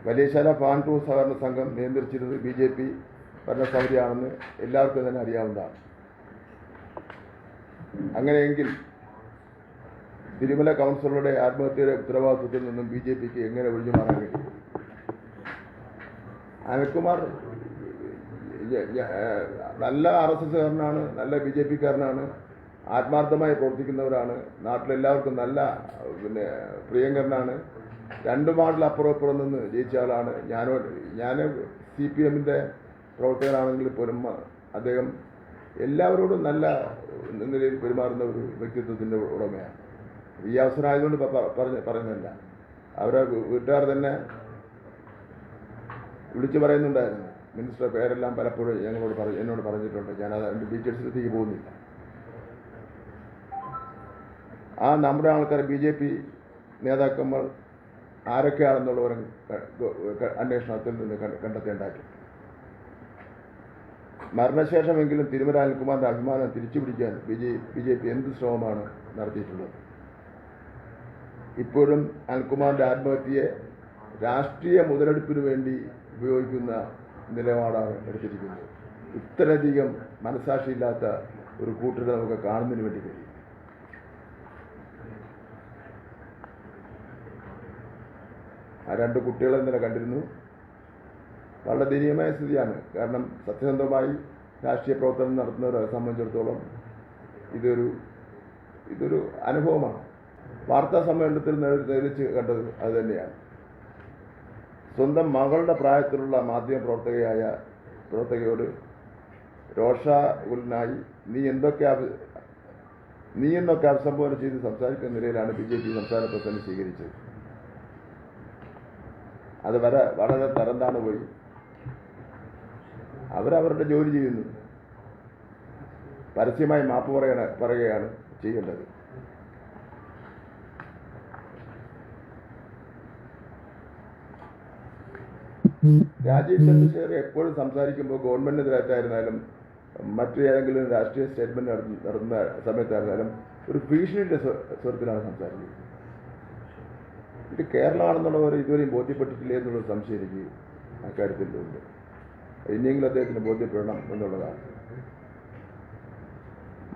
Valiyasala fan tour സഹകരണ സംഘം നിയന്ത്രിച്ചിരുന്നത് BJP ഭരണസമിതിയാണെന്ന് എല്ലാവർക്കും തന്നെ അറിയാവുന്നതാണ്. അങ്ങനെയെങ്കിൽ തിരുമല കൗൺസിലറുടെ ആത്മഹത്യയുടെ ഉത്തരവാദിത്വത്തിൽ നിന്നും BJPക്ക് എങ്ങനെ ഒഴിഞ്ഞു മാറാൻ കഴിയും? അനിൽകുമാർ നല്ല RSSകാരനാണ്, നല്ല BJPക്കാരനാണ്, ആത്മാർത്ഥമായി പ്രവർത്തിക്കുന്നവരാണ്, നാട്ടിലെല്ലാവർക്കും നല്ല പ്രിയങ്കരനാണ്. 2 വാർഡിൽ അപ്പുറം നിന്ന് ജയിച്ച ആളാണ്. ഞാൻ CPMന്റെ പ്രവർത്തകനാണെങ്കിൽ പോലും അദ്ദേഹം എല്ലാവരോടും നല്ല നിലയിൽ പെരുമാറുന്ന ഒരു വ്യക്തിത്വത്തിൻ്റെ ഉടമയാണ്. ഈ അവസരമായതുകൊണ്ട് പറയുന്നില്ല. അവരെ വീട്ടുകാർ തന്നെ വിളിച്ചു പറയുന്നുണ്ടായിരുന്നു. മിനിസ്റ്റർ പേരെല്ലാം പലപ്പോഴും എന്നോട് പറഞ്ഞിട്ടുണ്ട്. ഞാനത് അതിൻ്റെ ഡീറ്റെയിൽസിലേക്ക് പോകുന്നില്ല. ആ നമ്മുടെ ആൾക്കാർ BJP നേതാക്കന്മാർ ആരൊക്കെയാണെന്നുള്ളവർ അന്വേഷണത്തിൽ നിന്ന് കണ്ടെത്തേണ്ടായിട്ടുണ്ട്. മരണശേഷമെങ്കിലും തിരുമല അനിൽകുമാറിന്റെ അഭിമാനം തിരിച്ചുപിടിക്കാൻ BJP എന്ത് ശ്രമമാണ് നടത്തിയിട്ടുള്ളത്? ഇപ്പോഴും അനിൽകുമാറിന്റെ ആത്മഹത്യയെ രാഷ്ട്രീയ മുതലെടുപ്പിന് വേണ്ടി ഉപയോഗിക്കുന്ന നിലപാടാണ് എടുത്തിരിക്കുന്നത്. ഇത്രയധികം മനസാക്ഷിയില്ലാത്ത ഒരു കൂട്ടരെ നമുക്ക് കാണുന്നതിന് വേണ്ടി കഴിയും. ആ 2 കുട്ടികളെ ഇന്നലെ കണ്ടിരുന്നു. വളരെ ദയനീയമായ സ്ഥിതിയാണ്. കാരണം സത്യസന്ധമായി രാഷ്ട്രീയ പ്രവർത്തനം നടത്തുന്നവരെ സംബന്ധിച്ചിടത്തോളം ഇതൊരു അനുഭവമാണ്. വാർത്താ സമ്മേളനത്തിൽ നേരിച്ച് കണ്ടത് അത് തന്നെയാണ്. സ്വന്തം മകളുടെ പ്രായത്തിലുള്ള മാധ്യമ പ്രവർത്തകയോട് രോഷാകുലനായി നീ എന്നൊക്കെ അഭിസംബോധന ചെയ്ത് സംസാരിക്കുന്ന നിലയിലാണ് BJP സംസ്ഥാന പ്രസിഡന്റ് സ്വീകരിച്ചത്. അത് വളരെ തരംതാണു പോയി. അവരവരുടെ ജോലി ചെയ്യുന്നു. പരസ്യമായി മാപ്പ് പറയുകയാണ് ചെയ്യേണ്ടത്. രാജീവ് ചന്ദ്രശേഖർ എപ്പോഴും സംസാരിക്കുമ്പോൾ ഗവൺമെന്റിനെതിരായിട്ടായിരുന്നാലും മറ്റു ഏതെങ്കിലും രാഷ്ട്രീയ സ്റ്റേറ്റ്മെന്റ് നടത്തുന്ന സമയത്തായിരുന്നാലും ഒരു ഭീഷണിയുടെ സ്വരത്തിലാണ് സംസാരിക്കുന്നത്. ഇത് കേരളമാണെന്നുള്ളവർ ഇതുവരെയും ബോധ്യപ്പെട്ടിട്ടില്ലേ എന്നുള്ള സംശയം എനിക്ക് അക്കാര്യത്തിലുണ്ട്. ഇനിയെങ്കിലും അദ്ദേഹത്തിന് ബോധ്യപ്പെടണം എന്നുള്ളതാണ്.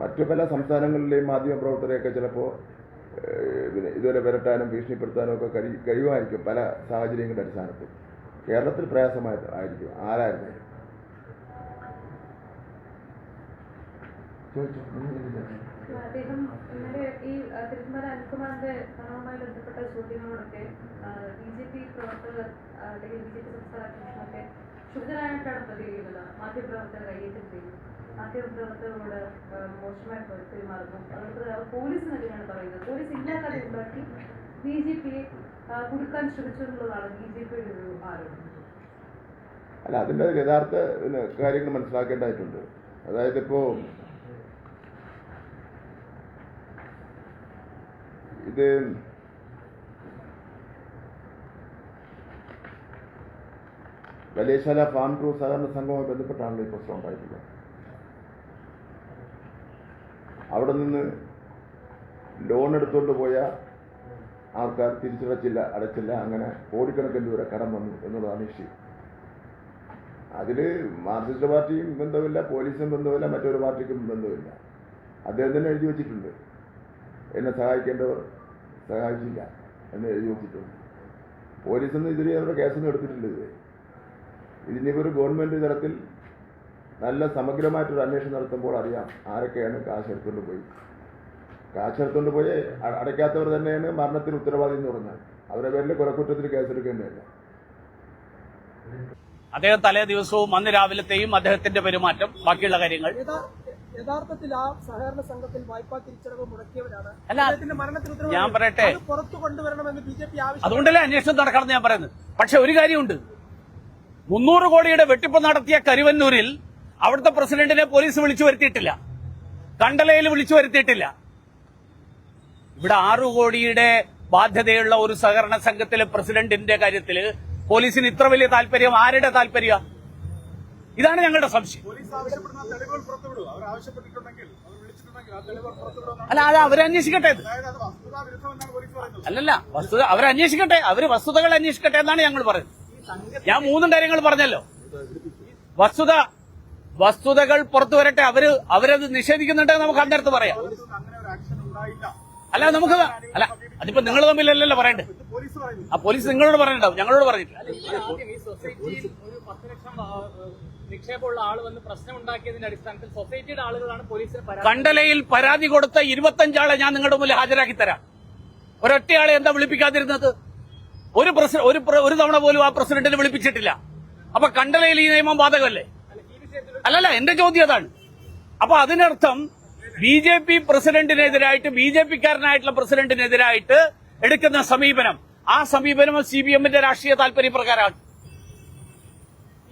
മറ്റു പല സംസ്ഥാനങ്ങളിലെയും മാധ്യമപ്രവർത്തകരെയൊക്കെ ചിലപ്പോൾ ഇതുവരെ വിരട്ടാനും ഭീഷണിപ്പെടുത്താനും ഒക്കെ കഴിയുമായിരിക്കും പല സാഹചര്യങ്ങളുടെ അടിസ്ഥാനത്തിൽ. കേരളത്തിൽ പ്രയാസമായിരിക്കും ആരായിരുന്നു. അദ്ദേഹം ഇന്നലെ ഈ തിരുമല അനിൽകുമാറിന്റെ മരണവുമായി ബന്ധപ്പെട്ട ചോദ്യങ്ങളോടൊക്കെ BJP പ്രവർത്തകർ അല്ലെങ്കിൽ BJP സംസ്ഥാന അധ്യക്ഷനൊക്കെ ക്ഷുഭിതരായിട്ടാണ് പ്രതികരിക്കുന്നത്. മാധ്യമപ്രവർത്തകർ കൈയേറ്റം ചെയ്യുന്നു, മാധ്യമപ്രവർത്തകരോട് മോശമായി പെരുമാറുന്നു. അവർക്ക് പോലീസിനെതിരെയാണ് പറയുന്നത്. പോലീസ് ഇല്ലാതെ ഉണ്ടാക്കി BJPയെ കുടുക്കാൻ ശ്രമിച്ചു എന്നുള്ളതാണ് BJPയുടെ ഒരു ആരോപണം. അല്ല, അതിൻ്റെ യഥാർത്ഥ കാര്യങ്ങൾ മനസ്സിലാക്കേണ്ടതായിട്ടുണ്ട്. അതായത് ഇപ്പോൾ ഇത് വലിയശാല ഫാം ടൂർ സഹകരണ സംഘവുമായി ബന്ധപ്പെട്ടാണല്ലോ ഈ പ്രശ്നം ഉണ്ടായിട്ടുള്ളത്. അവിടെ നിന്ന് ലോൺ എടുത്തുകൊണ്ട് പോയ ആൾക്കാർ അടച്ചില്ല. അങ്ങനെ കോടിക്കണക്കിന് രൂപ കടം വന്നു എന്നുള്ളതാണ് ഇഷ്യൂ. അതിൽ മാർക്സിസ്റ്റ് പാർട്ടിയും ബന്ധമില്ല, പോലീസും ബന്ധമില്ല, മറ്റൊരു പാർട്ടിക്കും ബന്ധമില്ല. അദ്ദേഹം തന്നെ എഴുതി വച്ചിട്ടുണ്ട്, എന്നെ സഹായിക്കേണ്ടവർ സഹായിച്ചില്ല എന്ന് എഴുതി വച്ചിട്ടുണ്ട്. പോലീസൊന്നും ഇതിൽ അവരുടെ കേസൊന്നും എടുത്തിട്ടില്ല. ഇതിനിപ്പോൾ ഒരു ഗവൺമെൻറ് തലത്തിൽ നല്ല സമഗ്രമായിട്ടൊരു അന്വേഷണം നടത്തുമ്പോൾ അറിയാം ആരൊക്കെയാണ് കാശെടുത്തുകൊണ്ട് പോയി അടയ്ക്കാത്തവർ തന്നെയാണ് മരണത്തിന് ഉത്തരവാദി എന്ന് പറഞ്ഞാൽ അവരുടെ പേരിൽ കൊലക്കുറ്റത്തിന് കേസെടുക്കേണ്ടതല്ല. അദ്ദേഹം തലേ ദിവസവും അന്ന് രാവിലത്തെയും അദ്ദേഹത്തിന്റെ പെരുമാറ്റം, ബാക്കിയുള്ള കാര്യങ്ങൾ യഥാർത്ഥത്തിൽ ആ സഹകരണ സംഘത്തിൽ വായ്പാ തിരിച്ചടവ് മുടക്കിയവരാണ്. അല്ല, ഞാൻ പറയട്ടെ, പുറത്തു കൊണ്ടുവരണമെന്ന് BJP ആവശ്യം. അതുകൊണ്ടല്ലേ അന്വേഷണം നടക്കണമെന്ന് ഞാൻ പറയുന്നത്. പക്ഷെ ഒരു കാര്യമുണ്ട്, 300 കോടിയുടെ വെട്ടിപ്പ് നടത്തിയ കരുവന്നൂരിൽ അവിടുത്തെ പ്രസിഡന്റിനെ പോലീസ് വിളിച്ചു വരുത്തിയിട്ടില്ല, കണ്ടലയിൽ വിളിച്ചു വരുത്തിയിട്ടില്ല. ഇവിടെ 6 കോടിയുടെ ബാധ്യതയുള്ള ഒരു സഹകരണ സംഘത്തിലെ പ്രസിഡന്റിന്റെ കാര്യത്തിൽ പോലീസിന് ഇത്ര വലിയ താല്പര്യം ആരുടെ താല്പര്യം? ഇതാണ് ഞങ്ങളുടെ സംശയം. അല്ല, അത് അവരന്വേഷിക്കട്ടെ. അല്ലല്ല, അവരന്വേഷിക്കട്ടെ, അവര് വസ്തുതകൾ അന്വേഷിക്കട്ടെ എന്നാണ് ഞങ്ങൾ പറയുന്നത്. ഞാൻ 3 കാര്യങ്ങൾ പറഞ്ഞല്ലോ. വസ്തുതകൾ പുറത്തു വരട്ടെ. അവരത് നിഷേധിക്കുന്നുണ്ടെങ്കിൽ നമുക്ക് അന്നേരത്ത് പറയാം. അല്ല നമുക്ക് അതിപ്പോ നിങ്ങൾ തമ്മിലല്ലല്ലോ പറയണ്ടേ. ആ പോലീസ് നിങ്ങളോട് പറയണ്ടാവും, ഞങ്ങളോട് പറഞ്ഞിട്ടില്ല. ഈ സൊസൈറ്റിയിൽ ഒരു 10 ലക്ഷം നിക്ഷേപമുള്ള ആൾ വന്ന് പ്രശ്നം ഉണ്ടാക്കിയതിന്റെ അടിസ്ഥാനത്തിൽ സൊസൈറ്റിയുടെ ആളുകളാണ് പോലീസിന് കണ്ടലയിൽ പരാതി കൊടുത്ത 25 ആളെ ഞാൻ നിങ്ങളുടെ മുന്നിൽ ഹാജരാക്കി തരാം. ഒരൊറ്റയാളെ എന്താ വിളിപ്പിക്കാതിരുന്നത്? ഒരു തവണ പോലും ആ പ്രസിഡന്റിനെ വിളിപ്പിച്ചിട്ടില്ല. അപ്പൊ കണ്ടലയിൽ ഈ നിയമം ബാധകമല്ലേ? അല്ലല്ല, എന്റെ ചോദ്യം അതാണ്. അപ്പൊ അതിനർത്ഥം BJP പ്രസിഡന്റിനെതിരായിട്ട്, BJP-കാരനായിട്ടുള്ള പ്രസിഡന്റിനെതിരായിട്ട് എടുക്കുന്ന സമീപനം, ആ സമീപനം CPM-ന്റെ രാഷ്ട്രീയ താല്പര്യപ്രകാരമാണ്.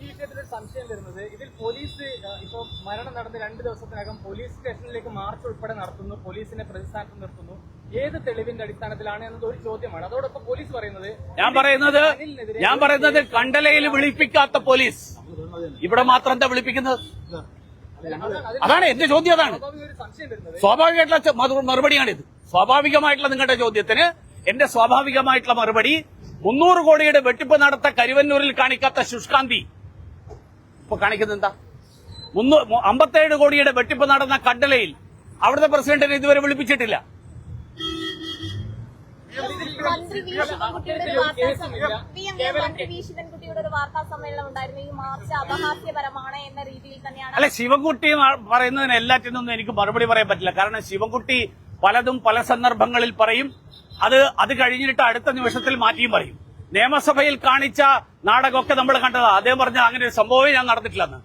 ഈ വിഷയത്തിലൊരു സംശയം വരുന്നത്, ഇതിൽ പോലീസ് ഇപ്പൊ മരണം നടന്ന് 2 ദിവസത്തിനകം പോലീസ് സ്റ്റേഷനിലേക്ക് മാർച്ച് ഉൾപ്പെടെ നടത്തുന്നു, പോലീസിനെ പ്രതിസ്ഥാനത്ത് നിർത്തുന്നു. ഏത് തെളിവിന്റെ അടിസ്ഥാനത്തിലാണ് എന്നത് ഒരു ചോദ്യമാണ്. അതോടൊപ്പം പോലീസ് പറയുന്നത്, ഞാൻ പറയുന്നത് കണ്ടലയിൽ വിളിപ്പിക്കാത്ത പോലീസ് ഇവിടെ മാത്രം എന്താ വിളിപ്പിക്കുന്നത്? അതാണ് എന്റെ ചോദ്യം. അതാണ് സംശയം വരുന്നത്. സ്വാഭാവികമായിട്ടുള്ള മറുപടിയാണിത്. സ്വാഭാവികമായിട്ടുള്ള നിങ്ങളുടെ ചോദ്യത്തിന് എന്റെ സ്വാഭാവികമായിട്ടുള്ള മറുപടി, 300 കോടിയുടെ വെട്ടിപ്പ് നടത്ത കരുവന്നൂരിൽ കാണിക്കാത്ത ശുഷ്കാന്തി ഇപ്പൊ കാണിക്കുന്നത് എന്താ? 57 കോടിയുടെ വെട്ടിപ്പ് നടന്ന കണ്ടലയിൽ അവിടുത്തെ പ്രസിഡന്റിനെ ഇതുവരെ വിളിപ്പിച്ചിട്ടില്ല. മന്ത്രി വി ശിവൻകുട്ടിയുടെ ഒരു വാർത്താ സമ്മേളനം ഉണ്ടായിരുന്നു. ഈ മാർച്ച് അപഹാസ്യപരമാണ് എന്ന രീതിയിൽ തന്നെയാണ്. അല്ല, ശിവൻകുട്ടി പറയുന്നതിന് എല്ലാറ്റിനൊന്നും എനിക്ക് മറുപടി പറയാൻ പറ്റില്ല. കാരണം ശിവൻകുട്ടി പലതും പല സന്ദർഭങ്ങളിൽ പറയും. അത് കഴിഞ്ഞിട്ട് അടുത്ത നിമിഷത്തിൽ മാറ്റിയും പറയും. നിയമസഭയിൽ കാണിച്ച നാടകമൊക്കെ നമ്മൾ കണ്ടതാ. അദ്ദേഹം പറഞ്ഞ അങ്ങനെ ഒരു സംഭവമേ ഞാൻ നടന്നിട്ടില്ലെന്ന്.